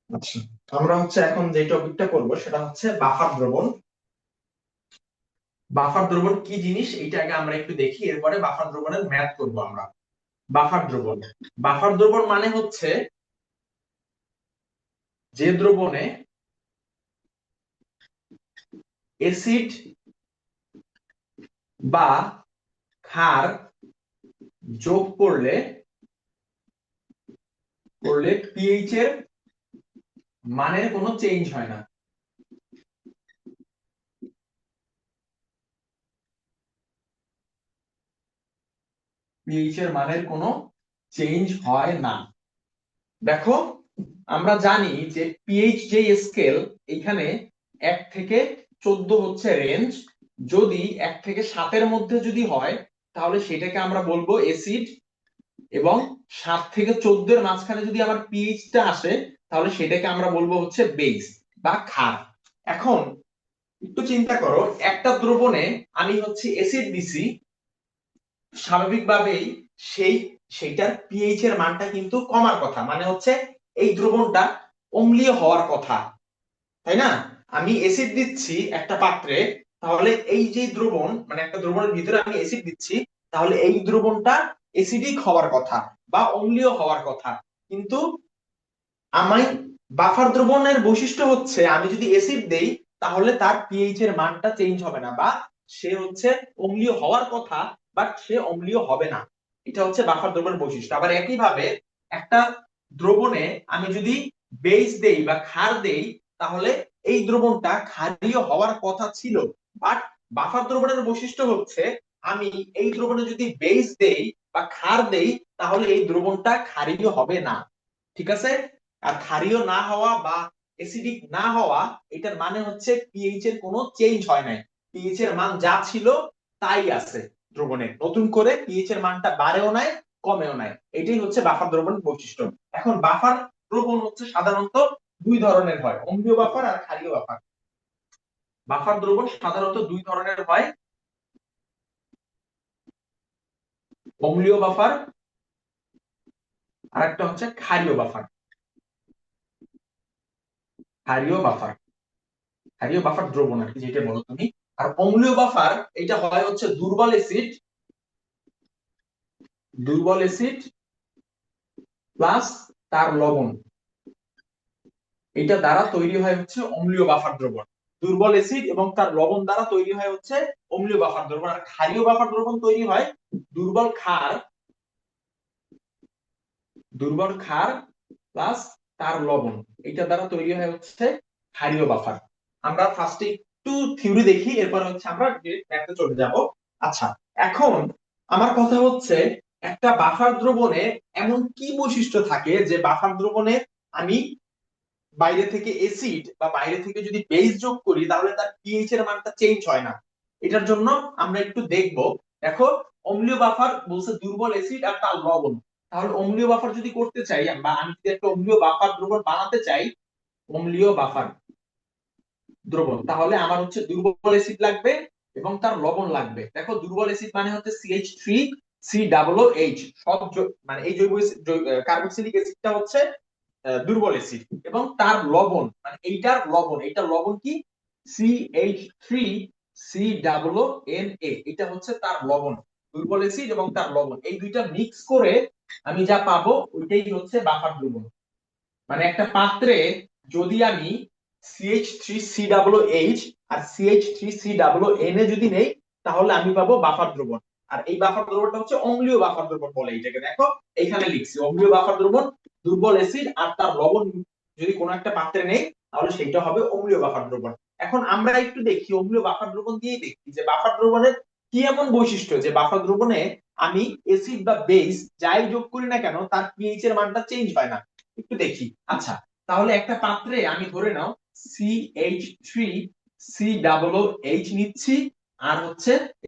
আচ্ছা, আমরা এখন যে টপিকটা করব সেটা হচ্ছে বাফার দ্রবণ। বাফার দ্রবণ কি জিনিস এটা আগে আমরা একটু দেখি, এরপরে বাফার দ্রবণের ম্যাথ করব আমরা। বাফার দ্রবণ, বাফার দ্রবণ মানে হচ্ছে যে দ্রবণে অ্যাসিড বা ক্ষার যোগ করলে পিএইচ এর মানের কোনো চেঞ্জ হয় না। পিএইচ এর মানের কোনো চেঞ্জ হয় না। দেখো, আমরা জানি যে পিএইচ যে স্কেল, এখানে 1 থেকে 14 হচ্ছে রেঞ্জ। যদি 1 থেকে 7-এর মধ্যে যদি হয় তাহলে সেটাকে আমরা বলবো অ্যাসিড, এবং 7 থেকে 14-এর মাঝখানে যদি আমার পিএইচটা আসে তাহলে সেটাকে আমরা বলবো হচ্ছে বেস বা ক্ষার। এখন একটু চিন্তা করো, একটা দ্রবণে আমি অ্যাসিড দিছি, স্বাভাবিকভাবেই সেই সেইটার পিএইচ এর মানটা কিন্তু কমার কথা, মানে এই দ্রবণটা অম্লীয় হওয়ার কথা, তাই না? আমি অ্যাসিড দিচ্ছি একটা পাত্রে, তাহলে এই যে দ্রবণ, মানে একটা দ্রবণের ভিতরে আমি অ্যাসিড দিচ্ছি, তাহলে এই দ্রবণটা অ্যাসিডিক হওয়ার কথা বা অম্লীয় হওয়ার কথা। কিন্তু আমি বাফার দ্রবণের বৈশিষ্ট্য হচ্ছে আমি যদি অ্যাসিড দেই তাহলে তার পিএইচ এর মানটা চেঞ্জ হবে না, বা সে অম্লীয় হওয়ার কথা বাট সে অম্লীয় হবে না। এটা বাফার দ্রবণের বৈশিষ্ট্য। আবার একইভাবে একটা দ্রবণে আমি যদি বেস দেই বা ক্ষার দেই, তাহলে এই দ্রবণটা ক্ষারীয় হওয়ার কথা ছিল, বাট বাফার দ্রবণের বৈশিষ্ট্য হচ্ছে আমি এই দ্রবণে যদি বেস দেই বা ক্ষার দেই তাহলে এই দ্রবণটা ক্ষারীয় হবে না। ঠিক আছে? আর ক্ষারীয় না হওয়া বা অ্যাসিডিক না হওয়া, এটার মানে পিএইচ এর কোনো চেঞ্জ হয় নাই, পিএইচ এর মান যা ছিল তাই আছে। দ্রবণের নতুন করে পিএইচ এর মানটা বাড়েও নাই, কমেও নাই। এটাই বাফার দ্রবণের বৈশিষ্ট্য। এখন বাফার দ্রবণ সাধারণত দুই ধরনের হয়, অম্লীয় বাফার আর ক্ষারীয় বাফার। বাফার দ্রবণ সাধারণত দুই ধরনের হয়, অম্লীয় বাফার আর একটা ক্ষারীয় বাফার। ক্ষারীয় বাফার, ক্ষারীয় বাফার দ্রবণ আর কি, যেটা বলো তুমি। আর অম্লীয় বাফার এটা হয় দুর্বল অ্যাসিড, দুর্বল অ্যাসিড প্লাস তার লবণ, এটা দ্বারা তৈরি হয় অম্লীয় বাফার দ্রবণ। দুর্বল অ্যাসিড এবং তার লবণ দ্বারা তৈরি হয় অম্লীয় বাফার দ্রবণ। আর ক্ষারীয় বাফার দ্রবণ তৈরি হয় দুর্বল ক্ষার, দুর্বল ক্ষার প্লাস তার লবণ, এটা দ্বারা তৈরি হয় ক্ষারীয় বাফার। আমরা ফার্স্টে একটু থিওরি দেখি, এরপর আমরা ম্যাথে চলে যাব। আচ্ছা, এখন আমার কথা একটা বাফার দ্রবণে এমন কি বৈশিষ্ট্য থাকে যে বাফার দ্রবণে আমি বাইরে থেকে অ্যাসিড বা বাইরে থেকে যদি বেস যোগ করি তাহলে তার পিএইচ এর মানটা চেঞ্জ হয় না? এটার জন্য আমরা একটু দেখব। দেখো, অম্লীয় বাফার বলছে দুর্বল অ্যাসিড আর তার লবণ। তাহলে অম্লীয় বাফার যদি করতে চাই, বা আমি যদি একটা অম্লীয় বাফার দ্রবণ বানাতে চাই, অম্লীয় বাফার দ্রবণ, তাহলে আমার দুর্বল অ্যাসিড লাগবে এবং তার লবণ লাগবে। দেখো, দুর্বল অ্যাসিড মানে CH3COOH, সব মানে এই জৈব কার্বক্সিলিক অ্যাসিডটা দুর্বল অ্যাসিড, এবং তার লবণ মানে এইটার লবণ, এইটার লবণ কি? CH3COONA, এটা তার লবণ। দুর্বল অ্যাসিড এবং তার লবণ, এই দুইটা মিক্স করে আমি যা পাবো ওইটাই বাফার দ্রবণ। মানে একটা পাত্রে যদি আমি CH3COOH আর CH3COONA যদি নেই তাহলে আমি পাবো বাফার দ্রবণ। আর এই বাফার দ্রবণটা অম্লীয় বাফার দ্রবণ বলে এইটাকে। দেখো, এইখানে লিখছি অম্লীয় বাফার দ্রবণ, দুর্বল অ্যাসিড আর তার লবণ যদি কোনো একটা পাত্রে নেই তাহলে সেটা হবে অম্লীয় বাফার দ্রবণ। এখন আমরা একটু দেখি অম্লীয় বাফার দ্রবণ দিয়েই দেখি যে বাফার দ্রবণের কি এমন বৈশিষ্ট্য যে বাফার দ্রবণে আমি অ্যাসিড বা বেস যাই যোগ করি না কেন তার পিএইচ এর মানটা চেঞ্জ হয় না। একটু দেখি। আচ্ছা, তাহলে একটা পাত্রে আমি ধরে নাও CH3COOH নিচ্ছি, আর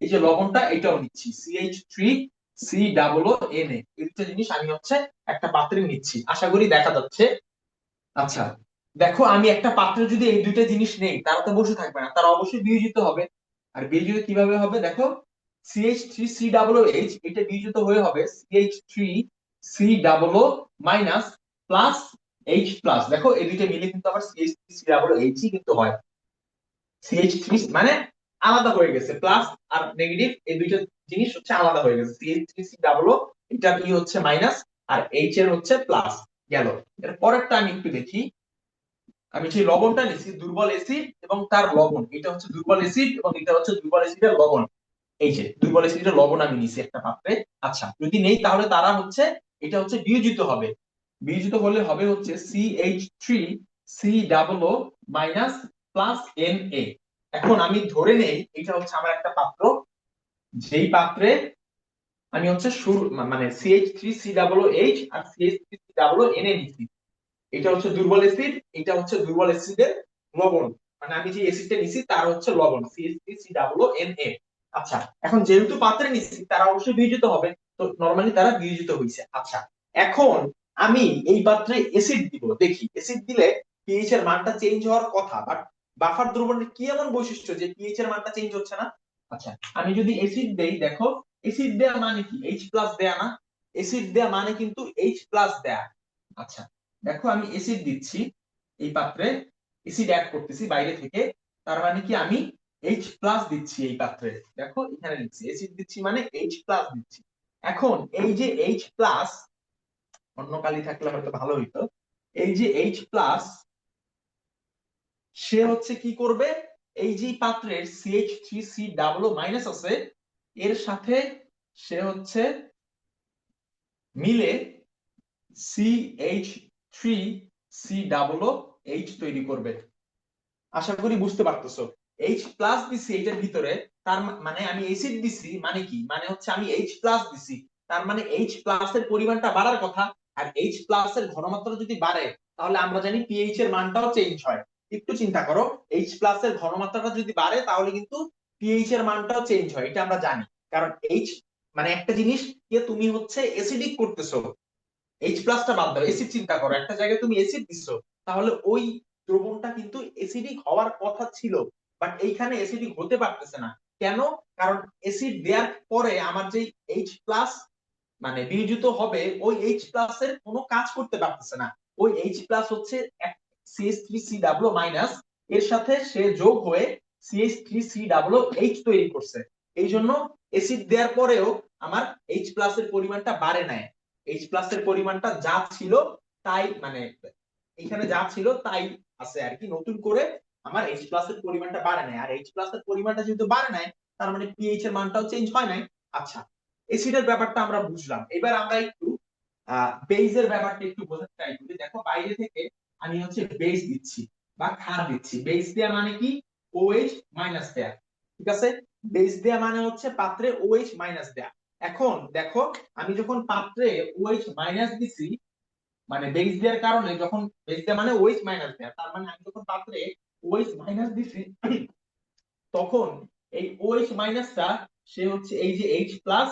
এই যে লবণটা এটাও নিচ্ছি CH3COONA, এই দুটো জিনিস আমি একটা পাত্রে নিচ্ছি, আশা করি দেখা যাচ্ছে। আচ্ছা, দেখো, আমি একটা পাত্রে যদি এই দুইটা জিনিস নেই তারা তো বসে থাকবে না, তারা অবশ্যই বিয়োজিত হবে। আর বিয়োজিত কিভাবে হবে? দেখো, CH3COOH এটা বিয়োজিত হয়ে হবে CH3COO minus plus H plus, দেখো এই দুইটা মিলে কিন্তু আবার সিএইচ থ্রি সি ডাবল এইচই কিন্তু হয়। সিএইচ থ্রি মানে আলাদা হয়ে গেছে, প্লাস আর নেগেটিভ এই দুইটা জিনিস হচ্ছে আলাদা হয়ে গেছে। সিএইচ থ্রি সি ডাবল এটা কি হচ্ছে মাইনাস, আর এইচ এর হচ্ছে প্লাস। গেল। এর পরেরটা আমি একটু দেখি। আমি সেই লবণটা নিছি, দুর্বল অ্যাসিড এবং তার লবণ, এটা হচ্ছে দুর্বল অ্যাসিড এবং এটা হচ্ছে দুর্বল অ্যাসিডের লবণ। এই যে দুর্বল অ্যাসিডের লবণ আমি নিছি একটা পাত্রে। আচ্ছা, যদি নেই তাহলে তারা হচ্ছে, এটা হচ্ছে বিয়োজিত হবে। বিয়োজিত হলে হবে হচ্ছে C H three C double O minus plus N A. এখন আমি ধরে নেই এটা হচ্ছে আমার একটা পাত্র, যেই পাত্রে আমি হচ্ছে শুরু মানে C H three C double H আর C H three C double N A নিছি। এটা হচ্ছে দুর্বল অ্যাসিড, এটা হচ্ছে দুর্বল অ্যাসিডের লবণ, মানে আমি যে অ্যাসিডটা নিছি তার হচ্ছে লবণ CH3COONA। আচ্ছা, এখন যেহেতু পাত্রে নিছি তারা অবশ্যই বিয়োজিত হবে, তো নরমালি তারা বিয়োজিত হইছে। আচ্ছা, এখন আমি এই পাত্রে অ্যাসিড দিব, দেখি অ্যাসিড দিলে পিএইচ এর মানটা চেঞ্জ হওয়ার কথা, বাট বাফার দ্রবণের কি এমন বৈশিষ্ট্য যে পিএইচ এর মানটা চেঞ্জ হচ্ছে না? আচ্ছা, আমি যদি অ্যাসিড দেই, দেখো অ্যাসিড দেয়া মানে কি এইচ প্লাস দেয়া না, অ্যাসিড দেয়া মানে কিন্তু এইচ প্লাস দেয়া। আচ্ছা, দেখো আমি এসিড দিচ্ছি এই পাত্রে, এসিড অ্যাড করতেছি বাইরে থেকে, তার মানে কি আমি এইচ প্লাস দিচ্ছি এই পাত্রে। দেখো এখানে লিখছি এসিড দিচ্ছি মানে এইচ প্লাস দিচ্ছি। এখন এই যে এইচ প্লাস, অন্য কালি থাকলে হয়তো ভালো হইতো, এই যে এইচ প্লাস সে হচ্ছে কি করবে, এই যে পাত্রের C H three C double minus আছে এর সাথে সে হচ্ছে মিলে C H three C double H তৈরি করবে। আশা করি বুঝতে পারতেছো। এইচ প্লাস দিছি এইটার ভিতরে, তার মানে আমি অ্যাসিড দিছি মানে কি, মানে হচ্ছে আমি এইচ প্লাস দিছি, তার মানে এইচ প্লাস এর পরিমাণটা বাড়ার কথা। আর এইচ প্লাস এর ঘনমাত্রা যদি বাড়ে তাহলে আমরা জানি পিএইচ এর মানটাও চেঞ্জ হয়। একটু চিন্তা করো, এইচ প্লাস এর ঘনমাত্রাটা যদি বাড়ে তাহলে কিন্তু পিএইচ এর মানটাও চেঞ্জ হয়, এটা আমরা জানি। কারণ এইচ মানে একটা জিনিস কে তুমি হচ্ছে অ্যাসিডিক করতেছো, এইচ প্লাসটা বাদ দাও, এসিড চিন্তা করো, একটা জায়গায় তুমি এসিড দিছো, তাহলে ওই দ্রবণটা কিন্তু এসিডিক হওয়ার কথা ছিল, বাট এইখানে এসিডিক হতে পারতেছে না। কেন? কারণ এসিড দেওয়ার পরে আমার যে এইচ প্লাস মানে বিয়োজিত হবে, ওই এইচ প্লাস এর কোনো কাজ করতে পারতেছে না। ওই এইচ প্লাস হচ্ছে C H three C double minus, এর সাথে সে যোগ হয়ে C H three C double H তৈরি করছে। এই জন্য এসিড দেওয়ার পরেও আমার এইচ প্লাস এর পরিমাণটা বাড়ে নাই, এইচ প্লাস এর পরিমাণটা যা ছিল তাই, মানে এখানে যা ছিল তাই আছে আর কি, নতুন করে আমার এইচ প্লাস এর পরিমাণটা বাড়ে নাই। আর এইচ প্লাস এর পরিমাণটা যেহেতু বাড়ে নাই, তার মানে পিএইচ এর মানটাও চেঞ্জ হয় নাই। আচ্ছা, এসিডের ব্যাপারটা আমরা বুঝলাম, এবার আমরা একটু বেইজের ব্যাপারটা একটু বোঝার ট্রাই করি। দেখো বাইরে থেকে আমি হচ্ছে বেস দিচ্ছি বা ক্ষার দিচ্ছি, বেস দেয়া মানে কি OH মাইনাস দেয়া, ঠিক আছে? বেস দেয়া মানে হচ্ছে পাত্রে OH মাইনাস দেয়া। এখন দেখো আমি যখন পাত্রে OH মাইনাস দিছি, মানে বেস দেওয়ার কারণে, যখন বেস দেয়া মানে OH মাইনাস দেয়া, তার মানে আমি যখন পাত্রে OH মাইনাস দিছি তখন এই OH মাইনাসটা সে হচ্ছে এই যে H প্লাস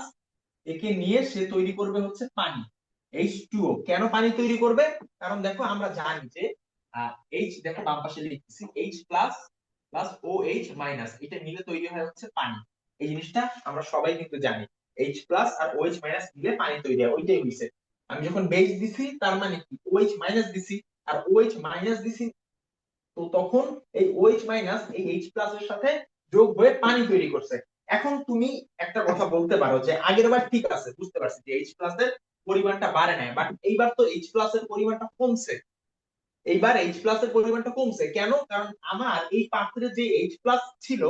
একে নিয়ে সে তৈরি করবে হচ্ছে পানি, H2O। কেন পানি তৈরি করবে? কারণ দেখো আমরা জানি যে H, দেখো বাম পাশে লিখতেছি H plus plus OH minus, এটা মিলে তৈরি হয় হচ্ছে পানি। এই জিনিসটা আমরা সবাই কিন্তু জানি, H প্লাস আর OH মাইনাস মিলে পানি তৈরি হয়, ওইটাই হইছে। আমি যখন বেস দিছি তার মানে কি OH মাইনাস দিছি, আর OH মাইনাস দিছি, তো তখন এই OH মাইনাস এই H প্লাস এর সাথে যোগ হয়ে পানি তৈরি করছে। এখন তুমি একটা কথা বলতে পারো যে আগের বার ঠিক আছে, বুঝতে পারছি যে H প্লাস এর পরিমাণটা বাড়ে নাই, বাট এইবার তো H প্লাস এর পরিমাণটা কমছে। এইবার H প্লাস এর পরিমাণটা কমছে কেন? কারণ আমার এই পাত্রে যে H প্লাস ছিল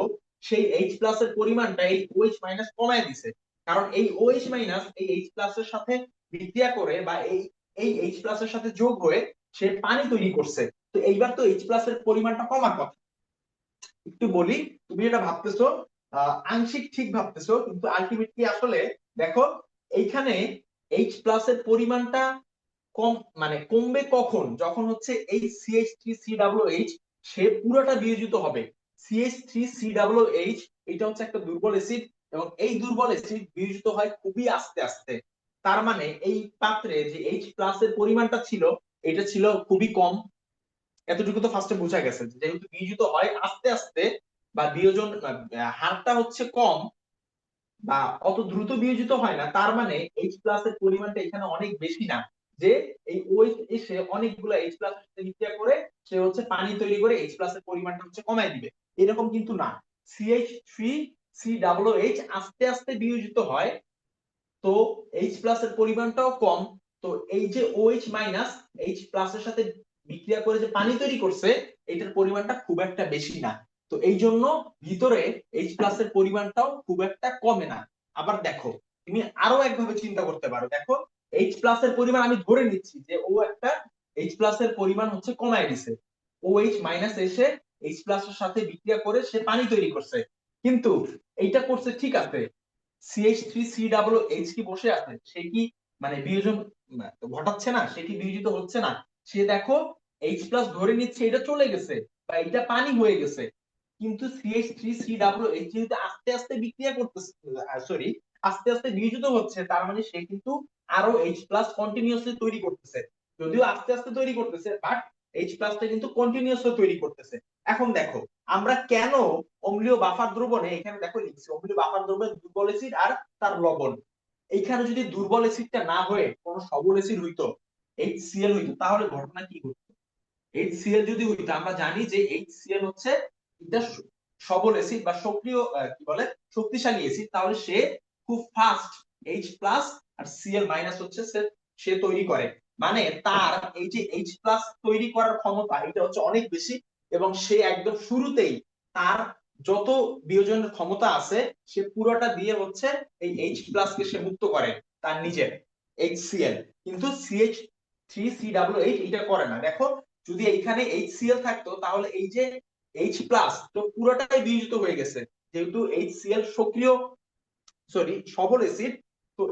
সেই H প্লাস এর পরিমাণটা এই OH মাইনাস কমায় দিছে। কারণ এই OH মাইনাস এই H প্লাস এর সাথে বিক্রিয়া করে বা এই H প্লাস এর সাথে যোগ হয়ে সে পানি তৈরি করছে। তো এইবার তো H প্লাস এর পরিমাণটা কমার কথা। একটু বলি, তুমি এটা ভাবতেছো আংশিক ঠিক ভাবতেছো, কিন্তু আলটিমেটলি আসলে দেখো এইখানে H প্লাস এর পরিমাণটা কম, মানে কমবে কখন, যখন হচ্ছে এই CH3COOH সে পুরোটা বিয়োজিত হবে। CH3COOH এটা হচ্ছে একটা দুর্বল অ্যাসিড, এবং এই দুর্বল অ্যাসিড বিয়োজিত হয় খুবই আস্তে আস্তে। তার মানে এই পাত্রে যে H প্লাস এর পরিমাণটা ছিল এটা ছিল খুবই কম। এতটুকু তো ফার্স্টে বোঝা গেছে যে যেহেতু বিয়োজিত হয় আস্তে আস্তে, বা বিয়োজন হারটা হচ্ছে কম, বা অত দ্রুত বিয়োজিত হয় না, তার মানে H প্লাস এর পরিমাণটা এখানে অনেক বেশি না। যে এই OH এসে অনেকগুলো H প্লাস এর সাথে বিক্রিয়া করে সে হচ্ছে পানি তৈরি করে H প্লাস এর পরিমাণটা হচ্ছে কমায় দিবে, এরকম কিন্তু না। CH3COOH আস্তে আস্তে বিয়োজিত হয়, তো H প্লাস এর পরিমাণটাও কম। তো এই যে OH মাইনাস H প্লাস এর সাথে বিক্রিয়া করে যে পানি তৈরি করছে, এটার পরিমাণটা খুব একটা বেশি না। তো এই জন্য ভিতরে H প্লাস এর পরিমাণটাও খুব একটা কমে না। আবার দেখো, তুমি আরো একভাবে চিন্তা করতে পারো, দেখো H প্লাস এর পরিমাণ আমি ধরে নিচ্ছি যে ও একটা H প্লাস এর পরিমাণ হচ্ছে কমায় দিছে, OH মাইনাস এসে H প্লাস এর সাথে বিক্রিয়া করে সে পানি তৈরি করছে, কিন্তু এইটা করছে ঠিক আছে, CH3COOH কি বসে আছে, সে কি মানে বিয়োজন ঘটাচ্ছে না, সে কি বিয়োজিত হচ্ছে না? সে দেখো H প্লাস ধরে নিচ্ছে এটা চলে গেছে বা এটা পানি হয়ে গেছে, কিন্তু CH3COOH যেহেতু আস্তে আস্তে বিক্রিয়া করতেছে, সরি আস্তে আস্তে বিয়োজিত হচ্ছে, তার মানে সে কিন্তু আরো H প্লাস কন্টিনিউয়াসলি তৈরি করতেছে, যদিও আস্তে আস্তে তৈরি করতেছে বাট H প্লাসটা কিন্তু কন্টিনিউয়াসলি তৈরি করতেছে। এখন দেখো আমরা কেন অম্লীয় বাফার দ্রবণে, এখানে দেখো লিখছি অম্লীয় বাফার দ্রবণে দুর্বল অ্যাসিড আর তার লবণ, এইখানে যদি দুর্বল অ্যাসিডটা না হয়ে কোনো সবল অ্যাসিড হইতো, HCl হইতো, তাহলে ঘটনা কি ঘটতো? HCl যদি হইতো, আমরা জানি যে HCl হচ্ছে এটা সবল অ্যাসিড বা সক্রিয় কি বলে শক্তিশালী অ্যাসিড, তাহলে সে খুব ফাস্ট H প্লাস আর Cl মাইনাস হচ্ছে সে তৈরি করে, মানে তার এই যে H প্লাস তৈরি করার ক্ষমতা এটা হচ্ছে অনেক বেশি, এবং সে একদম শুরুতেই তার যত বিয়োজনের ক্ষমতা আছে সে পুরোটা দিয়ে হচ্ছে এই H প্লাস কে সে মুক্ত করে তার নিজের HCl, কিন্তু CH3COOH এটা করে না। দেখো যদি এইখানে HCl থাকতো তাহলে এই যে H প্লাস তো পুরোটাই বিয়োজিত হয়ে গেছে, যেহেতু HCl সক্রিয় সবল অ্যাসিড, তো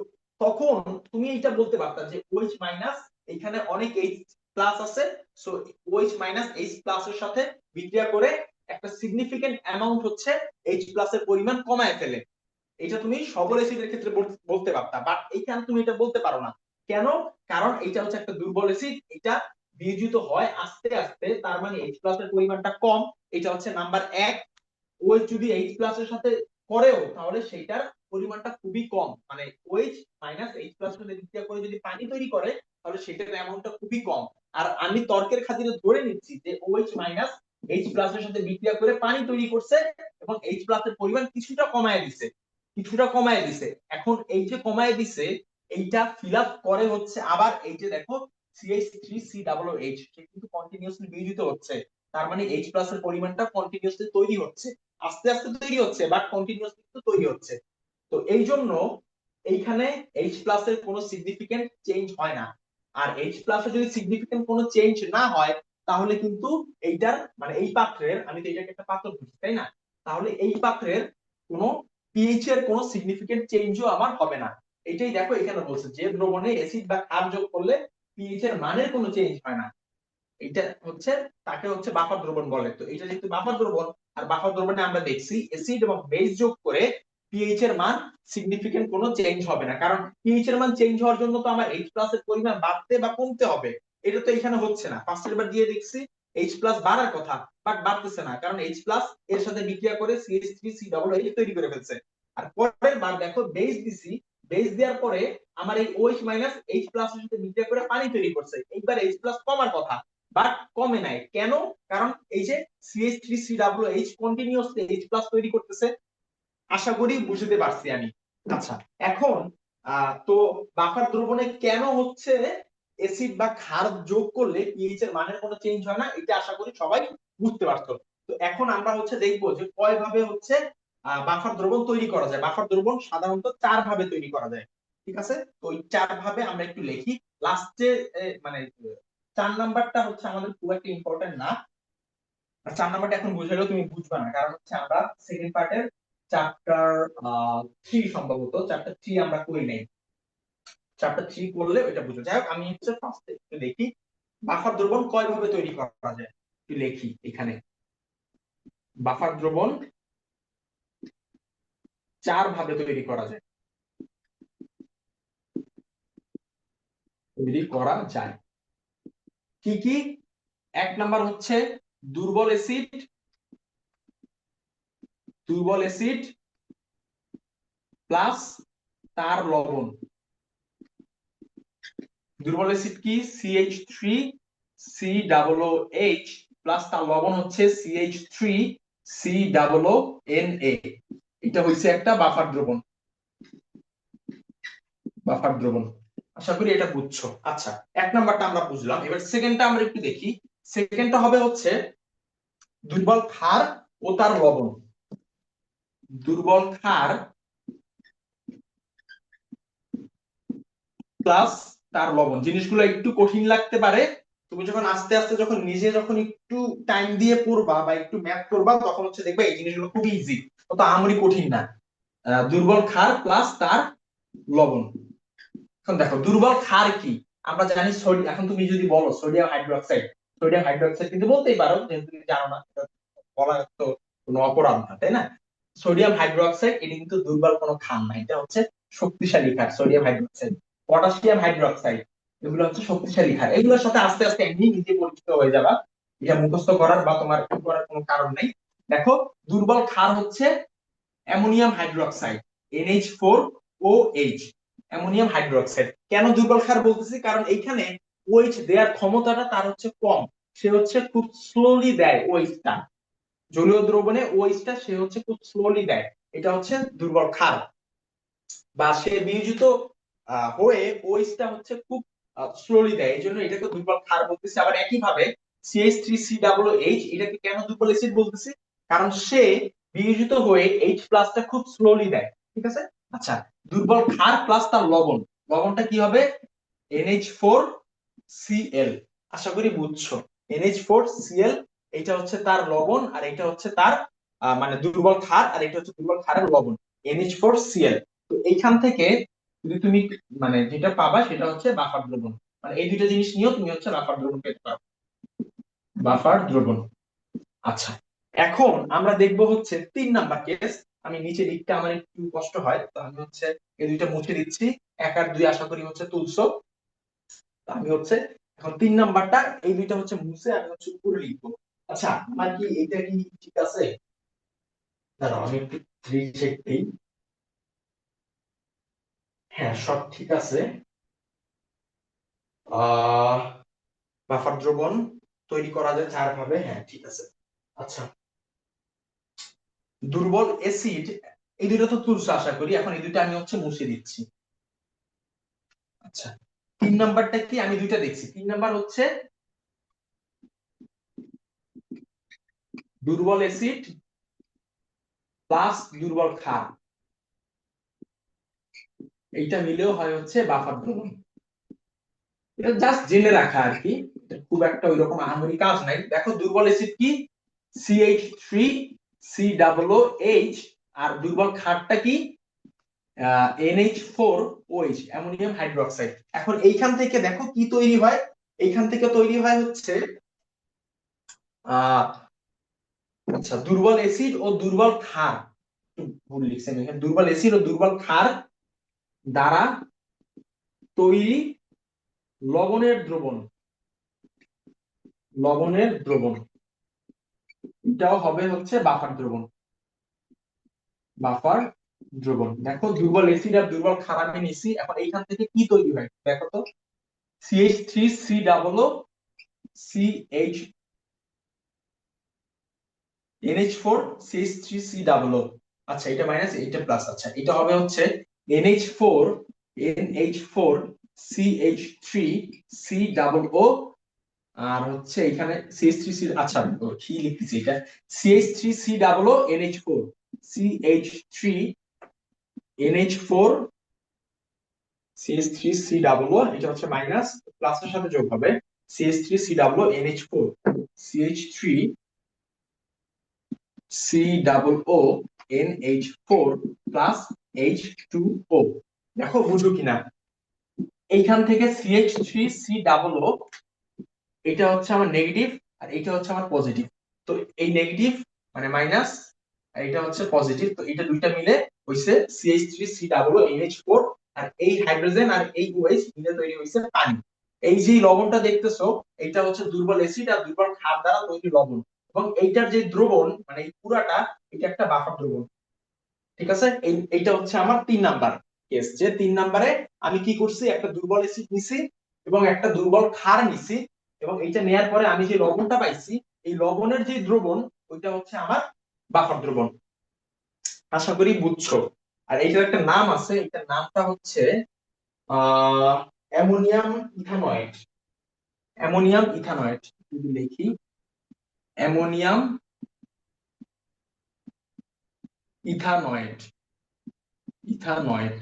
তখন তুমি এটা বলতে পারতা যে OH মাইনাস এখানে অনেক H প্লাস আছে, so OH minus H plus এর সাথে বিক্রিয়া করে একটা সিগনিফিকেন্ট অ্যামাউন্ট হচ্ছে H প্লাস এর পরিমাণ কমায় ফেলে, এটা তুমি সবল অ্যাসিডের ক্ষেত্রে বলতে পারতা, বাট এইখানে তুমি এটা বলতে পারো না। কেন? কারণ এটা হচ্ছে একটা দুর্বল অ্যাসিড, এটা বিয়োজিত হয় আস্তে আস্তে, তার মানে H প্লাস এর পরিমাণটা কম, এটা হচ্ছে নাম্বার এক। OH যদি H প্লাস এর সাথে করেও তাহলে সেটার পরিমাণটা খুবই কম, মানে OH মাইনাস H প্লাস এর সাথে বিক্রিয়া করে যদি পানি তৈরি করে তাহলে সেটার অ্যামাউন্টটা খুবই কম। আর আমি তর্কের খাতিরে ধরে নিচ্ছি যে OH মাইনাস H প্লাস এর সাথে বিক্রিয়া করে পানি তৈরি করছে এবং H প্লাস এর পরিমাণ কিছুটা কমায় দিছে। এখন এই যে কমায় দিছে এইটা ফিল আপ করে হচ্ছে আবার এই যে দেখো CH3COOH সে কিন্তু কন্টিনিউয়াসলি বিয়োজিত হচ্ছে, তার মানে H প্লাস এর পরিমাণটা কন্টিনিউয়াসলি তৈরি হচ্ছে, আস্তে আস্তে তৈরি হচ্ছে বাট কন্টিনিউয়াসলি কিন্তু তৈরি হচ্ছে। তো এই জন্য এইখানে H প্লাস এর কোনো সিগনিফিকেন্ট চেঞ্জ হয় না। আর H প্লাস এর যদি সিগনিফিকেন্ট কোনো চেঞ্জ না হয় তাহলে কিন্তু এইটার মানে এই পাত্রের, আমি তো এটাকে একটা পাত্র ধরছি তাই না, তাহলে এই পাত্রের কোনো পিএইচ এর কোনো সিগনিফিকেন্ট চেঞ্জও আমার হবে না। এটাই দেখো এখানে বলছে যে দ্রবণে অ্যাসিড বা ক্ষার যোগ করলে পিএইচ এর মানের কোনো চেঞ্জ হয় না, এটা হচ্ছে তাকে হচ্ছে বাফার দ্রবণ বলে। তো এটা যেহেতু বাফার দ্রবণ, আর বাফার দ্রবণে আমরা দেখছি অ্যাসিড এবং বেস যোগ করে পিএইচ এর মান সিগনিফিকেন্ট কোনো চেঞ্জ হবে না, কারণ পিএইচ এর মান চেঞ্জ হওয়ার জন্য তো আমার H প্লাস এর পরিমাণ বাড়তে বা কমতে হবে, এটা তো এখানে হচ্ছে না। ফার্স্টের বার দিয়ে দেখছি H প্লাস বাড়ার কথা বাট বাড়তেছে না, কারণ H প্লাস এর সাথে বিক্রিয়া করে CH3COOH তৈরি করে ফেলছে। আর পরের বার দেখো বেস দিছি, বেস দেওয়ার পরে আমার এই OH মাইনাস H প্লাস এর সাথে বিক্রিয়া করে পানি তৈরি করছে, এইবার H প্লাস কমার কথা বাট কমে নাই কেন? কারণ এই যে CH3COOH কন্টিনিউয়াসলি H প্লাস তৈরি করতেছে, আশা করি বুঝতে পারছি আমি। আচ্ছা, এখন তো বাফার দ্রবণে কেন হচ্ছে অ্যাসিড বা ক্ষার যোগ করলে পিএইচ এর মানের কোনো চেঞ্জ হয় না, এটা আশা করি সবাই বুঝতে পারছো। তো এখন আমরা হচ্ছে দেখবো যে কয় ভাবে হচ্ছে বাফার দ্রবণ তৈরি করা যায়। বাফার দ্রবণ সাধারণত 4 ভাবে তৈরি করা যায়, ঠিক আছে? তো ওই 4 ভাবে আমরা একটু লিখি লাস্টে, মানে 4 নাম্বারটা হচ্ছে আমাদের খুব একটা ইম্পর্টেন্ট না, আর 4 নাম্বারটা এখন বুঝালেও তুমি বুঝবে না, কারণ হচ্ছে আমরা সেকেন্ড পার্টের চ্যাপ্টার 3 সম্ভবত চ্যাপ্টার 3 আমরা করি নাই, চ্যাপ্টার 3 করলে ওইটা বুঝবে। যাই হোক আমি হচ্ছে ফার্স্টে একটু দেখি বাফার দ্রবণ কয় ভাবে তৈরি করা যায়, একটু লিখি এখানে। বাফার দ্রবণ 4 ভাবে তৈরি করা যায়, তৈরি করা যায় কি কি? 1 নাম্বার হচ্ছে দুর্বল অ্যাসিড, দুর্বল অ্যাসিড প্লাস তার লবণ, দুর্বল অ্যাসিড কি CH3COOH প্লাস তার লবণ হচ্ছে CH3COONA। এটা হইছে একটা বাফার দ্রবণ। বাফার দ্রবণ, আশা করি এটা বুঝছো। আচ্ছা, এক নাম্বারটা আমরা বুঝলাম, এবার সেকেন্ডটা আমরা একটু দেখি। সেকেন্ডটা হবে হচ্ছে দুর্বল ক্ষার ও তার লবণ। দুর্বল ক্ষার প্লাস তার লবণ। জিনিসগুলো একটু কঠিন লাগতে পারে, তুমি যখন আস্তে আস্তে যখন নিজে যখন একটু টাইম দিয়ে পড়বা বা একটু ম্যাথ করবা তখন হচ্ছে দেখবে এই জিনিসগুলো খুব ইজি, অত আমরি কঠিন না। দুর্বল ক্ষার প্লাস তার লবণ। এখন দেখো দুর্বল ক্ষার কি, আমরা জানি এখন তুমি যদি বলো সোডিয়াম হাইড্রোক্সাইড, সোডিয়াম হাইড্রোক্সাইড কিন্তু বলতেই পারো, যেহেতু তুমি জানো না বলা তো কোনো অপরাধ না, তাই না? সোডিয়াম হাইড্রোক্সাইড এটা কিন্তু দুর্বল কোনো ক্ষার না, এটা হচ্ছে শক্তিশালী ক্ষার সোডিয়াম হাইড্রোক্সাইড। পটাশিয়াম হাইড্রোক্সাইড এগুলো হচ্ছে শক্তিশালী ক্ষার। এগুলোর সাথে আস্তে আস্তে এমনি নিজে পরিচিত হয়ে যাবা, এটা মুখস্থ করার বা তোমার কি করার কোনো কারণ নেই। দেখো দুর্বল ক্ষার হচ্ছে ammonium hydroxide NH4OH। Ammonium hydroxide কেন দুর্বল ক্ষার বলতেছি, কারণ এইখানে OH দেওয়ার ক্ষমতাটা তার হচ্ছে কম, সে হচ্ছে খুব স্লোলি দেয় OH-টা, জলীয় দ্রবণে OH-টা সে হচ্ছে খুব স্লোলি দেয়, এটা হচ্ছে দুর্বল ক্ষার। বা সে বিয়োজিত হয়ে OH-টা হচ্ছে খুব স্লোলি দেয়, এই জন্য এটাকে দুর্বল ক্ষার বলতেছি। আবার একই ভাবে CH3COOH এটাকে কেন দুর্বল অ্যাসিড বলতেছি, কারণ সে বিয়োজিত হয়ে H+টা খুব স্লোলি দেয়, ঠিক আছে? আচ্ছা, দুর্বল ক্ষার প্লাস তার লবণ, লবণটা কি হবে NH4Cl। আশা করি বুঝছো, NH4Cl এটা হচ্ছে তার লবণ, আর এটা হচ্ছে তার মানে দুর্বল ক্ষার, আর এটা হচ্ছে দুর্বল ক্ষারের লবণ NH4Cl। তো এইখান থেকে যদি তুমি মানে যেটা পাবা সেটা হচ্ছে বাফার দ্রবণ, মানে এই দুটো জিনিস নিয়েও তুমি হচ্ছে বাফার দ্রবণ পেতে পারো, বাফার দ্রবণ। আচ্ছা, এখন আমরা দেখব হচ্ছে 3 নাম্বার কেস। আমি নিচে লিখতে আমার একটু কষ্ট হয়, তো আমি হচ্ছে এই দুইটা মুছে দিচ্ছি, 1 আর 2 আশা করি হচ্ছে তুলছো। আমি হচ্ছে এখন 3 নাম্বারটা এই দুইটা হচ্ছে মুছে আমি হচ্ছে উপরে লিখবো। আচ্ছা, আমার কি এটা কি ঠিক আছে? দাঁড়াও আমি একটু রিচেক দিই। হ্যাঁ, সব ঠিক আছে। আহ বাফার দ্রবণ তৈরি করা যায় 4 ভাবে, হ্যাঁ ঠিক আছে। আচ্ছা, দুর্বল অ্যাসিড এই দুটো তো তুলছো আশা করি, এখন এই দুটো আমি হচ্ছে মুছে দিচ্ছি। আচ্ছা, 3 নাম্বারটা কি, আমি দুইটা দেখছি। 3 নাম্বার হচ্ছে দুর্বল অ্যাসিড প্লাস দুর্বল ক্ষার, এইটা মিলেও হয় হচ্ছে বাফার দ্রবণ। এটা জাস্ট জেনে রাখা আর কি, এটা খুব একটা ওইরকম আহামরি কাজ নাই। দেখো দুর্বল অ্যাসিড কি CH3COOH, আর দুর্বল ক্ষারটা কি NH4OH অ্যামোনিয়াম হাইড্রোক্সাইড। এখন এইখান থেকে দেখো কি তৈরি হয়, এইখান থেকে তৈরি হয় হচ্ছে আহ আচ্ছা দুর্বল অ্যাসিড ও দুর্বল ক্ষার, ভুল লিখছি আমি এখানে, দুর্বল অ্যাসিড ও দুর্বল ক্ষার দ্বারা তৈরি লবণের দ্রবণ, লবণের দ্রবণ এটাও হবে হচ্ছে বাফার দ্রবণ। বাফার দ্রবণ, দেখো দুর্বল অ্যাসিড আর দুর্বল ক্ষার আমি নিছি, এখন এইখান থেকে কি তৈরি হয় দেখো তো, CH3COOH NH4CH3COO। আচ্ছা, এটা মাইনাস এটা প্লাস, আচ্ছা এটা হবে হচ্ছে NH4CH3COO, আর হচ্ছে এখানে CH3C, আচ্ছা কি লিখতেছি এটা CH3COO NH4 CH3NH4 CH3COO, এটা হচ্ছে মাইনাস, প্লাসের সাথে যোগ হবে CH3COO NH4 CH3COO NH4 plus H2O। দেখো বুঝো কিনা, এইখান থেকে CH3COO এটা হচ্ছে আমার নেগেটিভ, আর এটা হচ্ছে আমার পজিটিভ। তো এই নেগেটিভ মানে মাইনাস, আর এটা হচ্ছে পজিটিভ, তো এটা দুইটা মিলে হইছে CH3COO NH4, আর এই হাইড্রোজেন আর এই OH মিলে তৈরি হইছে পানি। এই যে লবণটা দেখতেছো এটা হচ্ছে দুর্বল অ্যাসিড আর দুর্বল ক্ষার দ্বারা তৈরি লবণ, এবং এইটার যে দ্রবণ মানে এই পুরাটা এটা একটা বাফার দ্রবণ, ঠিক আছে? এইটা হচ্ছে আমার 3 নাম্বার কেস, যে 3 নাম্বারে আমি কি করছি, একটা দুর্বল অ্যাসিড নিছি, এবং একটা দুর্বল ক্ষার নিছি, এবং এইটা নেয়ার পরে আমি যে লবণটা পাইছি, এই লবণের যে দ্রবণ, ওইটা হচ্ছে আমার বাফার দ্রবণ। আশা করি বুঝছো। আর এইটার একটা নাম আছে, এটার নামটা হচ্ছে অ্যামোনিয়াম ইথানয়েড। অ্যামোনিয়াম ইথানয়েড যদি লিখি, অ্যামোনিয়াম ইথানয়েড, ইথানয়েড।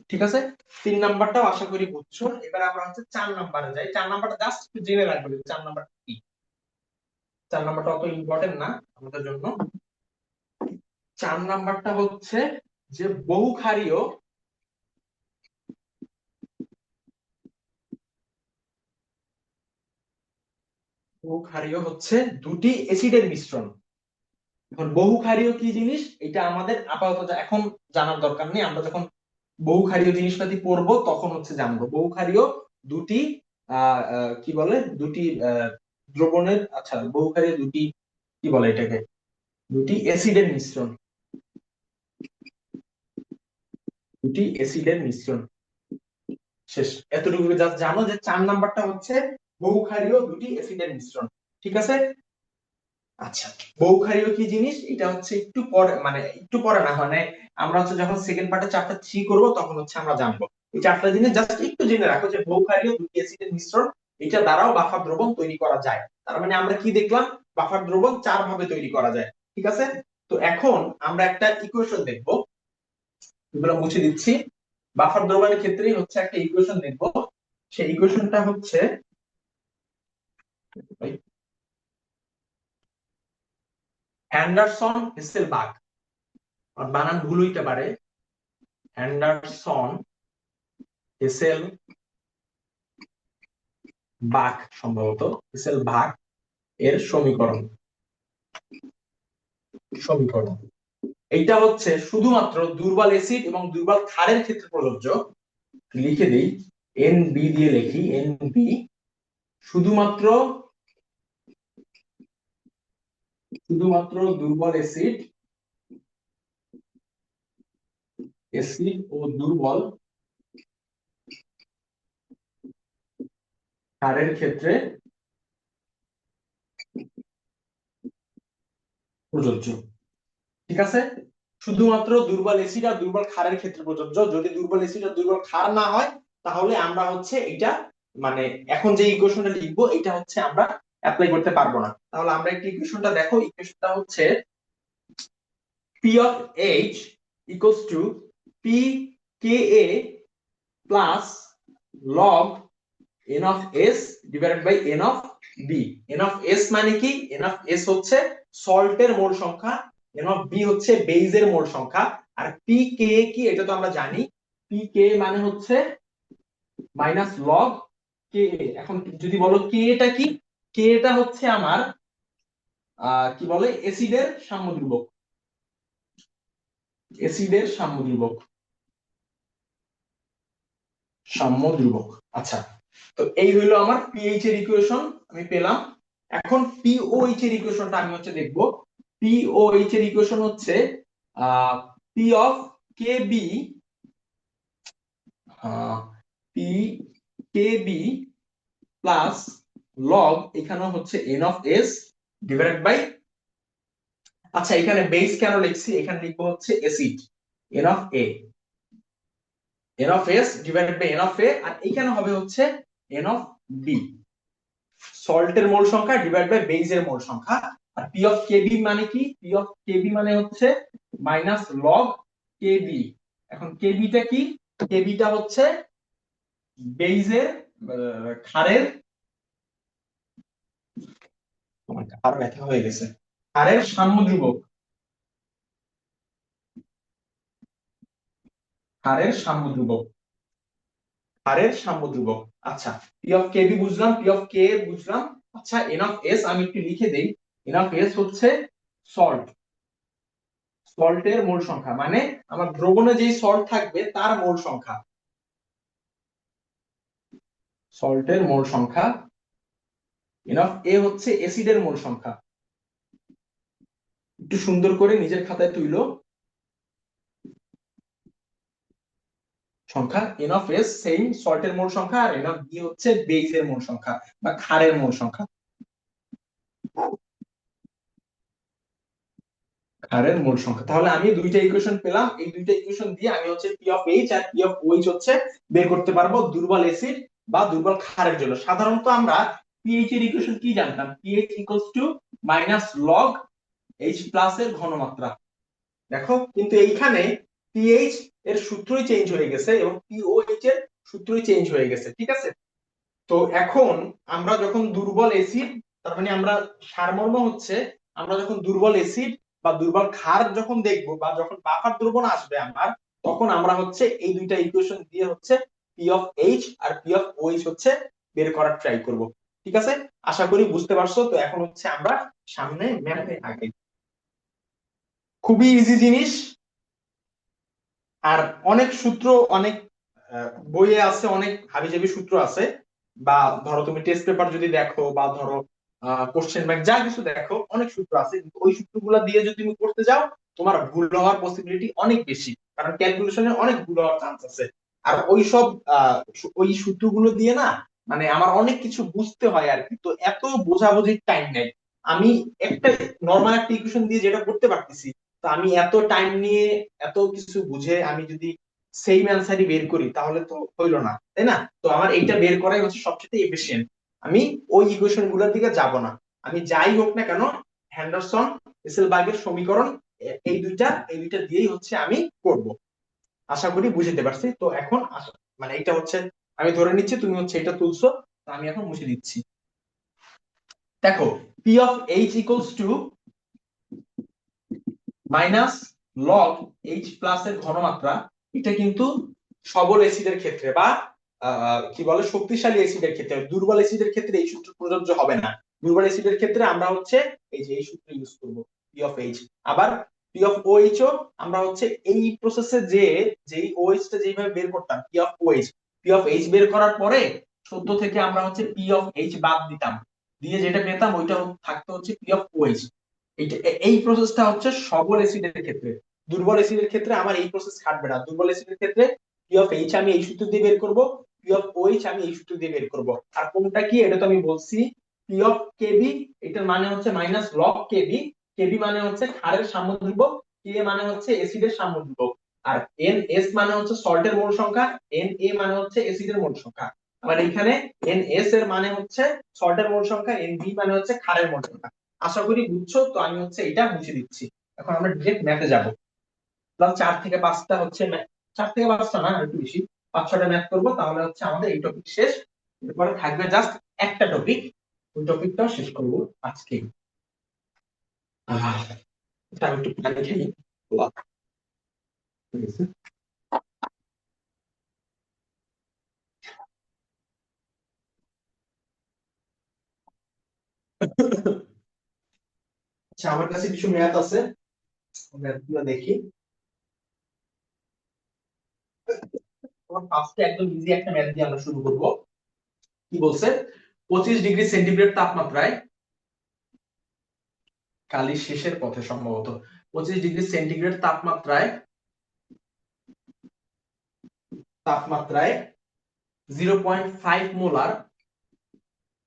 ঠিক আছে, 3 নাম্বারটাও আশা করি বুঝছো। এবার আমরা হচ্ছে 4 নাম্বারে যাই। 4 নাম্বারটা জাস্ট একটু জেনে রাখবে যে 4 নাম্বার কি। 4 নাম্বারটা অত ইম্পর্টেন্ট না আমাদের জন্য। 4 নাম্বারটা হচ্ছে যে বহুক্ষারীয়, বহুক্ষারীয় হচ্ছে দুটি অ্যাসিডের মিশ্রণ। এখন বহুক্ষারীয় কি জিনিস এটা আমাদের আপাতত এখন জানার দরকার নেই, আমরা যখন বহুক্ষারীয় জিনিসপাতি পড়বো তখন হচ্ছে জানবো। বহুক্ষারীয় দুটি কি বলে, দুটি দ্রবণের, আচ্ছা বহুক্ষারীয় দুটি কি বলে এটাকে, দুটি অ্যাসিডের মিশ্রণ, দুটি অ্যাসিডের মিশ্রণ। শেষ, এতটুকু জাস্ট জানো যে 4 নাম্বারটা হচ্ছে বহুক্ষারীয় দুটি অ্যাসিডের মিশ্রণ। ঠিক আছে। আচ্ছা, বহুক্ষারীয় কি জিনিস এটা হচ্ছে একটু পরে, মানে একটু পরে না, মানে আমরা হচ্ছে যখন সেকেন্ড পার্টে চ্যাপ্টার 3 করব তখন হচ্ছে আমরা জানবো। এই 4টা জিনিস জাস্ট একটু জেনে রাখো যে বহুক্ষারীয় দুটি অ্যাসিডের মিশ্রণ, এটা দ্বারাও বাফার দ্রবণ তৈরি করা যায়। তার মানে আমরা কি দেখলাম, বাফার দ্রবণ 4 ভাবে তৈরি করা যায়। ঠিক আছে। তো এখন আমরা একটা ইকুয়েশন দেখবো, এগুলো মুছে দিচ্ছি। বাফার দ্রবণের ক্ষেত্রেই হচ্ছে একটা ইকুয়েশন দেখবো। সেই ইকুয়েশনটা হচ্ছে অ্যান্ডারসন হেসেলবাগ, আর বানান ভুল হইতে পারে, অ্যান্ডারসন হেসেল বাগ, সম্ভবত হেসেল বাগ এর সমীকরণ, সমীকরণ এইটা হচ্ছে শুধুমাত্র দুর্বল অ্যাসিড এবং দুর্বল ক্ষারের ক্ষেত্রে প্রযোজ্য। লিখে দেই, এন বি দিয়ে লিখি, এন বি শুধুমাত্র, শুধুমাত্র দুর্বল অ্যাসিড, অ্যাসিড ও দুর্বল ক্ষারের ক্ষেত্রে প্রযোজ্য। ঠিক আছে, শুধুমাত্র দুর্বল অ্যাসিড আর দুর্বল ক্ষারের ক্ষেত্রে প্রযোজ্য। যদি দুর্বল অ্যাসিড আর দুর্বল ক্ষার না হয় তাহলে আমরা হচ্ছে এটা, মানে এখন যে ইকুয়েশনটা লিখবো এটা হচ্ছে আমরা অ্যাপ্লাই করতে পারবো না। তাহলে আমরা একটি ইকুয়েশনটা দেখো, ইকুয়েশনটা হচ্ছে P of H equals to pKa plus log n of S divided by n of B। n of S মানে কি, n of S হচ্ছে সল্টের মোল সংখ্যা, n of B হচ্ছে বেইজের মোল সংখ্যা, আর pKa কি এটা তো আমরা জানি, pKa মানে হচ্ছে মাইনাস লগ Ka। এখন যদি বলো Ka টা কি, Ka টা হচ্ছে আমার কি বলে অ্যাসিডের সাম্যধ্রুবক, অ্যাসিডের সাম্যধ্রুবক, সাম্যধ্রুবক। আচ্ছা, তো এই হইলো আমার পিএইচ এর ইকুয়েশন আমি পেলাম। এখন পিওএইচ এর ইকুয়েশনটা আমি হচ্ছে দেখব। পিওএইচ এর ইকুয়েশন হচ্ছে P of K B, P K B plus log, এখানে হচ্ছে N of S divided by, আচ্ছা এখানে বেস কেন লিখছি, এখানে লিখবো হচ্ছে acid, N of A, N of S divided by N of A, আর এখানে হবে হচ্ছে এন অফ বি, সল্টের মোল সংখ্যা ডিভাইড বাই বেইজের মোল সংখ্যা। আর পি অফ কেবি মানে কি, পি অফ কেবি মানে হচ্ছে মাইনাস লগ কেবি। এখন কেবিটা কি, কেবিটা হচ্ছে বেইজের, ক্ষারের, আমার ক্ষার ব্যথা হয়ে গেছে, ক্ষারের সাম্যধ্রুবক, ক্ষারের সাম্যধ্রুবক, ক্ষারের সাম্যধ্রুবক। আচ্ছা, পি অফ কেবি বুঝলাম, পি অফ কে বুঝলাম। আচ্ছা, এন অফ এস আমি একটু লিখে দেই, এন অফ এস হচ্ছে সল্ট, সল্টের মোল সংখ্যা, মানে আমার দ্রবণে যেই সল্ট থাকবে তার মোল সংখ্যা, সল্টের মোল সংখ্যা। এনাফ এ হচ্ছে অ্যাসিডের মোল সংখ্যা। একটু সুন্দর করে নিজের খাতায় তুইলো, সংখ্যা, N of S same সল্টের mole সংখ্যা, আর এন অফ বি হচ্ছে বেজের মোল সংখ্যা বা ক্ষারের মোল সংখ্যা, ক্ষারের মোল সংখ্যা। তাহলে আমি দুইটা ইকুয়েশন পেলাম, এই দুইটা ইকুয়েশন দিয়ে আমি হচ্ছে পি অফ এইচ আর পি অফ ওইচ হচ্ছে বের করতে পারবো দুর্বল অ্যাসিড বা দুর্বল ক্ষারের জন্য। সাধারণত আমরা পিএইচ এর ইকুয়েশন কি জানতাম, pH equals two minus log H plus এর ঘনমাত্রা। দেখো কিন্তু এইখানে পিএইচ এর সূত্রই চেঞ্জ হয়ে গেছে এবং পিওএইচ এর সূত্রই চেঞ্জ হয়ে গেছে, ঠিক আছে। তো এখন আমরা যখন দুর্বল অ্যাসিড, তার মানে আমরা সারমর্ম হচ্ছে আমরা যখন দুর্বল অ্যাসিড বা দুর্বল ক্ষার যখন দেখব বা যখন বাফার দ্রবণ আসবে আমার, তখন আমরা হচ্ছে এই দুইটা ইকুয়েশন দিয়ে হচ্ছে পি অফ এইচ আর পি অফ ওএইচ হচ্ছে বের করার ট্রাই করব, ঠিক আছে। আশা করি বুঝতে পারছো। তো এখন হচ্ছে আমরা সামনে ম্যাথে আগে, খুবই ইজি জিনিস। আর অনেক সূত্র, অনেক বইয়ে আছে, অনেক হাবিজাবি সূত্র আছে, বা ধরো তুমি টেস্ট পেপার যদি দেখো বা ধরো কোশ্চেন ব্যাংক যা কিছু দেখো, অনেক সূত্র আছে, কিন্তু ওই সূত্রগুলো দিয়ে যদি তুমি করতে যাও তোমার ভুল হওয়ার পসিবিলিটি অনেক বেশি, কারণ ক্যালকুলেশনে অনেক ভুল হওয়ার চান্স আছে। আর ওই সব ওই সূত্রগুলো দিয়ে না, মানে আমার অনেক কিছু বুঝতে হয় আর কি, তো এত বোঝাবুঝির টাইম নেই। আমি একটা নর্মাল একটা ইকুয়েশন দিয়ে যেটা করতে পারতেছি, তো আমি এত টাইম নিয়ে এত কিছু বুঝে আমি যদি সেম অ্যান্সারই বের করি তাহলে তো হইলো না, তাই না? তো আমার এইটা বের করাই হচ্ছে সবচেয়ে এফিশিয়েন্ট। আমি ওই ইকুয়েশন গুলোর দিকে যাব না, আমি যাই হোক না কেন হ্যান্ডারসন এসেলবার্গের সমীকরণ এই দুইটা দিয়েই হচ্ছে আমি করব। আশা করি বুঝতে পারছি। তো এখন মানে এটা হচ্ছে আমি ধরে নিচ্ছি তুমি হচ্ছে এটা তুলছো, তো আমি এখন মুছে দিচ্ছি। দেখো P of H equals to minus log H plus এর ঘনমাত্রা, এটা কিন্তু সবল অ্যাসিডের ক্ষেত্রে বা কি বলে শক্তিশালী অ্যাসিডের ক্ষেত্রে, দুর্বল অ্যাসিডের ক্ষেত্রে এই সূত্র প্রযোজ্য হবে না। দুর্বল অ্যাসিডের ক্ষেত্রে আমরা হচ্ছে এই যে এই সূত্র ইউজ করব, পি অফ এইচ। আবার পি অফ ওএইচ ও আমরা হচ্ছে এই প্রসেসে যে যেই ওএইচ টা যেভাবে বের করতাম P of O H, P of H বের করার পরে 14 থেকে আমরা হচ্ছে পি অফ এইচ বাদ দিতাম, দিয়ে যেটা পেতাম ওইটা থাকতো হচ্ছে পি অফ ওএইচ। এই প্রসেসটা হচ্ছে সবল অ্যাসিডের ক্ষেত্রে। দুর্বল অ্যাসিডের ক্ষেত্রে আমার এই প্রসেস খাটবে না। দুর্বল অ্যাসিডের ক্ষেত্রে পি অফ এইচ আমি এই সূত্র দিয়ে বের করব, পি অফ ওএইচ আমি এই সূত্র দিয়ে বের করব। আর কোনটা কি এটা তো আমি বলছি, পি অফ কেবি, এটার মানে হচ্ছে মাইনাস লগ কেবি। কেবি মানে হচ্ছে ক্ষারের সাম্যধ্রুবক, কে মানে হচ্ছে অ্যাসিডের সাম্যধ্রুবক, আর এন এস মানে হচ্ছে সল্টের মোল সংখ্যা, এন এ মানে হচ্ছে অ্যাসিডের মোল সংখ্যা। আবার এখানে এন এস এর মানে হচ্ছে সল্টের মোল সংখ্যা, এন বি মানে হচ্ছে ক্ষারের মোল সংখ্যা। আশা করি বুঝছো। তো আমি হচ্ছে এটা মুছে দিচ্ছি। এখন আমরা ডিরেক্ট ম্যাথে যাব। প্লাস 4 থেকে 5টা হচ্ছে 4 থেকে 5টা না, একটু বেশি, 5-6টা ম্যাথ করবো, তাহলে হচ্ছে আমাদের এই টপিক শেষ। এরপরে থাকবে জাস্ট একটা টপিক, ওই টপিকটাও শেষ করবো আজকে। এটা আমি একটু পানি খাই। আল্লাহ, ঠিক আছে। আচ্ছা, আমার কাছে কিছু ম্যাথ আছে, ম্যাথ গুলো দেখি। তোমার ফার্স্টে একদম ইজি একটা ম্যাথ দিয়ে আমরা শুরু করব। কি বলছে, 25 ডিগ্রি সেন্টিগ্রেড তাপমাত্রায়, কালি শেষের পথে সম্ভবত, 25 ডিগ্রি সেন্টিগ্রেড তাপমাত্রায় তাপমাত্রায় 0.5 মোলার।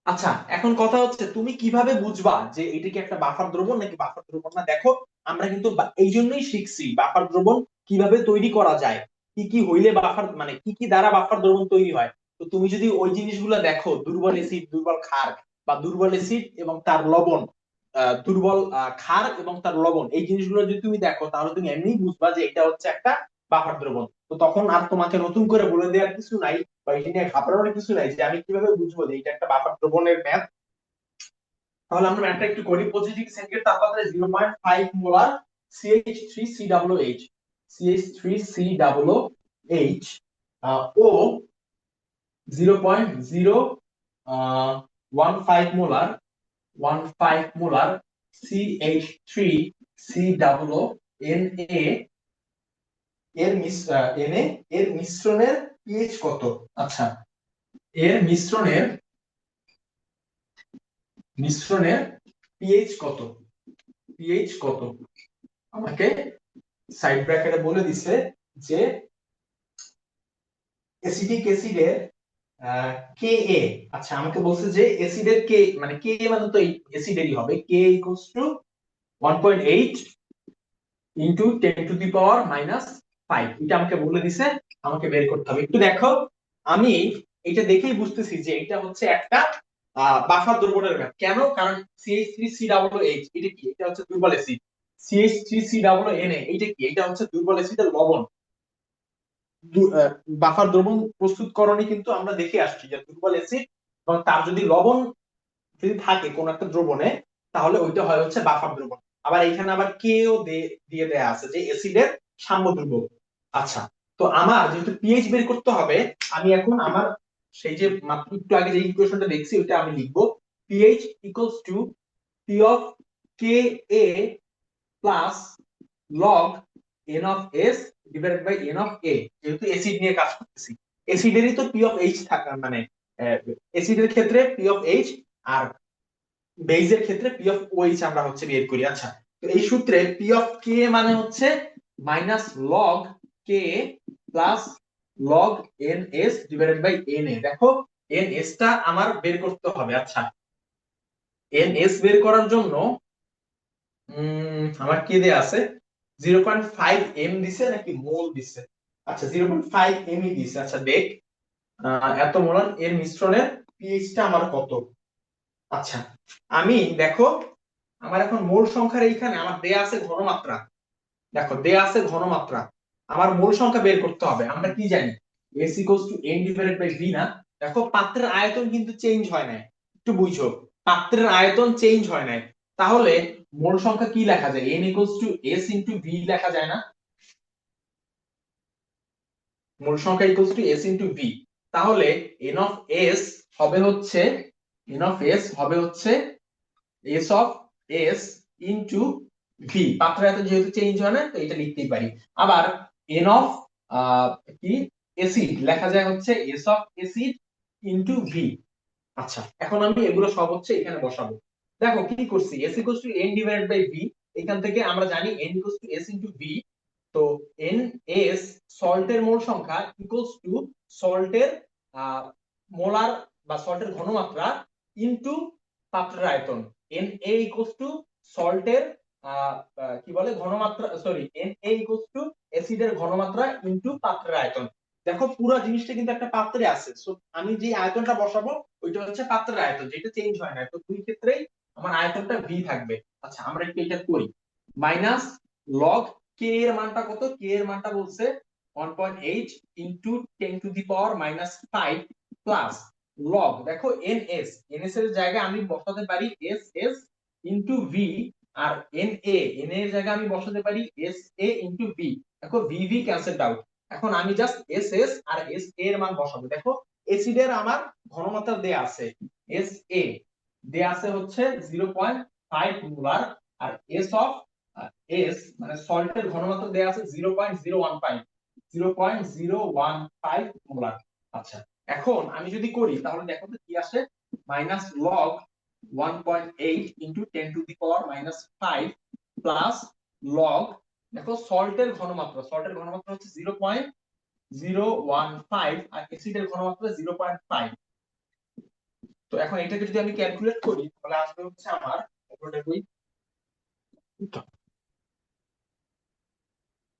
আচ্ছা, এখন কথা হচ্ছে তুমি কিভাবে বুঝবা যে এটা কি একটা বাফার দ্রবণ নাকি বাফার দ্রবণ না? দেখো আমরা কিন্তু এই জন্যই শিখছি বাফার দ্রবণ কিভাবে তৈরি করা যায়, কি কি হইলে বাফার মানে কি কি দ্বারা বাফার দ্রবণ তৈরি হয়। তো তুমি যদি ওই জিনিসগুলো দেখো, দুর্বল অ্যাসিড, দুর্বল ক্ষার, বা দুর্বল অ্যাসিড এবং তার লবণ, দুর্বল ক্ষার এবং তার লবণ, এই জিনিসগুলো যদি তুমি দেখো তাহলে তুমি এমনিই বুঝবা যে এটা হচ্ছে একটা বাফার দ্রবণ। তো তখন আর তোমাকে নতুন করে বলে দেওয়ার কিছু নাই বা এটা নিয়ে ঘাবড়ানোর কিছু নাই যে আমি কিভাবে বুঝবো যে এটা একটা বাফার দ্রবণের ম্যাথ। তাহলে আমরা ম্যাথটা একটু করি। 25 ডিগ্রি সেন্টিগ্রেড তাপমাত্রায় 0.5 মোলার CH3COOH, CH3COOH ও 0.015 মোলার CH3COONA এর মিশ্রণের পিএইচ কত? আচ্ছা, এর মিশ্রণের পিএইচ কত, পিএইচ কত আমাকে সাইড ব্র্যাকেটে বলে দিছে যে অ্যাসিটিক অ্যাসিডের কে এ, আচ্ছা আমাকে বলছে যে অ্যাসিডের কে মানে কে মানে তো অ্যাসিডেরই হবে, K equals to 1.8 into 10 to the power minus 5, এটা আমাকে বলে দিছে আমাকে বের করতে হবে। একটু দেখো, আমি এটা দেখেই বুঝতেছি যে এটা হচ্ছে একটা বাফার দ্রবণের ম্যাপ। কেন? কারণ CH3COOH এটা কি? এটা হচ্ছে দুর্বল অ্যাসিড। CH3COONA এটা কি? এটা হচ্ছে দুর্বল অ্যাসিডের লবণ। বাফার দ্রবণ প্রস্তুতকরণে কিন্তু আমরা দেখে আসছি যে দুর্বল অ্যাসিড এবং তার যদি লবণ যদি থাকে কোন একটা দ্রবণে, তাহলে ওইটা হয় হচ্ছে বাফার দ্রবণ। আবার এখানে আবার কেও দিয়ে দেয়া আছে যে অ্যাসিডের সাম্যদ্রব্য। আচ্ছা, তো আমার যেহেতু পিএইচ বের করতে হবে, আমি এখন আমার সেই যে মাত্র একটু আগে যে ইকুয়েশনটা দেখছি ওইটা আমি লিখবো। PH equals to P of K A plus log N of S divided by N of A. যেহেতু অ্যাসিড নিয়ে কাজ করতেছি, অ্যাসিডেরই তো পি অফ এইচ থাকা মানে অ্যাসিডের ক্ষেত্রে পি অফ এইচ আর বেইজের ক্ষেত্রে পি অফ ওএইচ আমরা হচ্ছে বের করি। আচ্ছা, তো এই সূত্রে পি অফ কে মানে হচ্ছে minus log K plus log N S divided by N A. দেখো এন এস টা আমার বের করতে হবে। আচ্ছা, এন এস বের করার জন্য আমার কি দেয়া আছে? 0.5 এম দিছে নাকি মোল দিছে? আচ্ছা, 0.5 এম ই দিছে। আচ্ছা দেখ, এত মোলার এর মিশ্রণের পিএইচ টা আমার কত? আচ্ছা, আমি দেখো আমার এখন মোল সংখ্যার এইখানে আমার দেয়া আছে ঘনমাত্রা। দেখো দেয়া আছে ঘনমাত্রা, আমার মোল সংখ্যা বের করতে হবে। আমরা কি জানি? S equals to n divided by v না? দেখো পাত্রের আয়তন কিন্তু চেঞ্জ হয় না, একটু বুঝো, পাত্রের আয়তন চেঞ্জ হয় না। তাহলে মোল সংখ্যা কি লেখা যায়? n equals to s into v লেখা যায় না? মোল সংখ্যা equals to s into v। তাহলে n অফ s হবে হচ্ছে n অফ s হবে হচ্ছে s of s into v। পাত্রের আয়তন যেহেতু চেঞ্জ হয় না, তো এটা লিখতেই পারি। আবার n অফ কি অ্যাসিড লেখা যায় হচ্ছে s of acid into v। আচ্ছা, এখন আমি এগুলো সব হচ্ছে এখানে বসাবো। দেখো কি করছি, s equals to n divided by v। এখান থেকে আমরা জানি n equals to s into v। তো n s সল্টের মোল সংখ্যা ইকুয়ালস টু সল্টের মোলার বা সল্টের ঘনমাত্রা ইনটু পাত্রের আয়তন। এন এ ইকুয়ালস টু সল্টের কি বলে ঘনমাত্রা, sorry, N A equals to অ্যাসিডের ঘনমাত্রা ইনটু পাত্রের আয়তন। দেখো পুরো জিনিসটা কিন্তু একটা পাত্রে আছে, সো আমি যে আয়তনটা বসাবো ওইটা হচ্ছে পাত্রের আয়তন, যেটা চেঞ্জ হয় না। তো দুই ক্ষেত্রেই আমার আয়তনটা ভি থাকবে। আচ্ছা, আমরা একটু এটা করি। মাইনাস লগ কে এর মানটা কত? কে এর মানটা বলছে 1.8 into 10 to the power minus 5 plus log, দেখো এন এস, এন এস এর জায়গায় আমি বসাতে পারি এস এস ইনটু ভি, আর এন এর জায়গায় আমি বসাতে পারি এস এ ইনটু ভি। দেখো ভি ভি ক্যান্সেলড আউট। এখন আমি জাস্ট এস এস আর এস এর মান বসাবো। দেখো অ্যাসিডের আমার ঘনমাত্রা দেয়া আছে, এস এ দেয়া আছে হচ্ছে 0.5 মোলার, আর এস অফ এস মানে সল্টের ঘনমাত্রা দেয়া আছে 0.015, 0.015 মোলার। আচ্ছা, এখন আমি যদি করি তাহলে দেখো তো কি আসে? Minus log 1.8 into 10 to the power minus 5 plus log, দেখো সল্টের ঘনমাত্রা হচ্ছে 0.015 আর অ্যাসিডের ঘনমাত্রা 0.5। তো এখন এটাকে যদি আমি ক্যালকুলেট করি তাহলে আসবে হচ্ছে আমার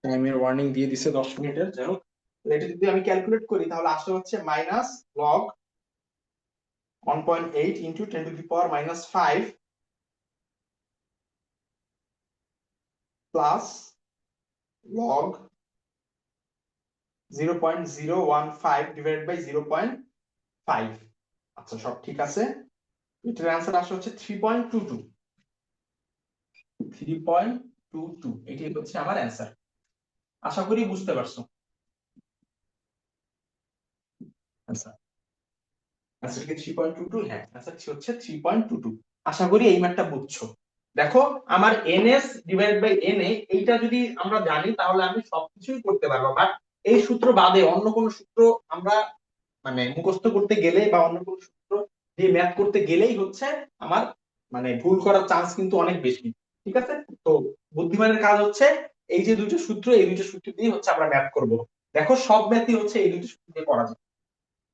টাইমের ওয়ার্নিং দিয়ে দিছে 10 মিনিটের, যাই হোক। তো এটা যদি আমি ক্যালকুলেট করি তাহলে আসবে হচ্ছে minus log 1.8 into 10 to the power minus 5 plus log 0.015 divided by 0.5। আচ্ছা, সব ঠিক আছে। এটার অ্যান্সার আসে হচ্ছে 3.22। 3.22 এটাই হচ্ছে আমার অ্যান্সার। আশা করি বুঝতে পারছো। আচ্ছা, অ্যান্সার কি 3.22? হ্যাঁ, অ্যান্সার হচ্ছে 3.22। আশা করি এই ম্যাথটা বুঝছো। দেখো আমার এনএস ডিভাইডেড বাই এনএ এইটা যদি আমরা জানি তাহলে আমি সবকিছুই করতে পারবো, বাট এই সূত্র বাদে অন্য কোন সূত্র আমরা মানে মুখস্থ করতে গেলে বা অন্য কোন সূত্র দিয়ে ম্যাথ করতে গেলেই হচ্ছে আমার মানে ভুল করার চান্স কিন্তু অনেক বেশি। ঠিক আছে, তো বুদ্ধিমানের কাজ হচ্ছে এই যে দুটো সূত্র, এই দুটো সূত্র দিয়ে হচ্ছে আমরা ম্যাথ করব। দেখো সব ম্যাথই হচ্ছে এই দুটো সূত্র দিয়ে করা যায়।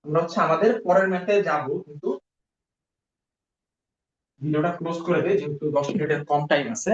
আমরা হচ্ছে আমাদের পরের ম্যাথে যাব, কিন্তু ভিডিওটা ক্লোজ করে দেই যেহেতু 10 মিনিটের কম টাইম আছে।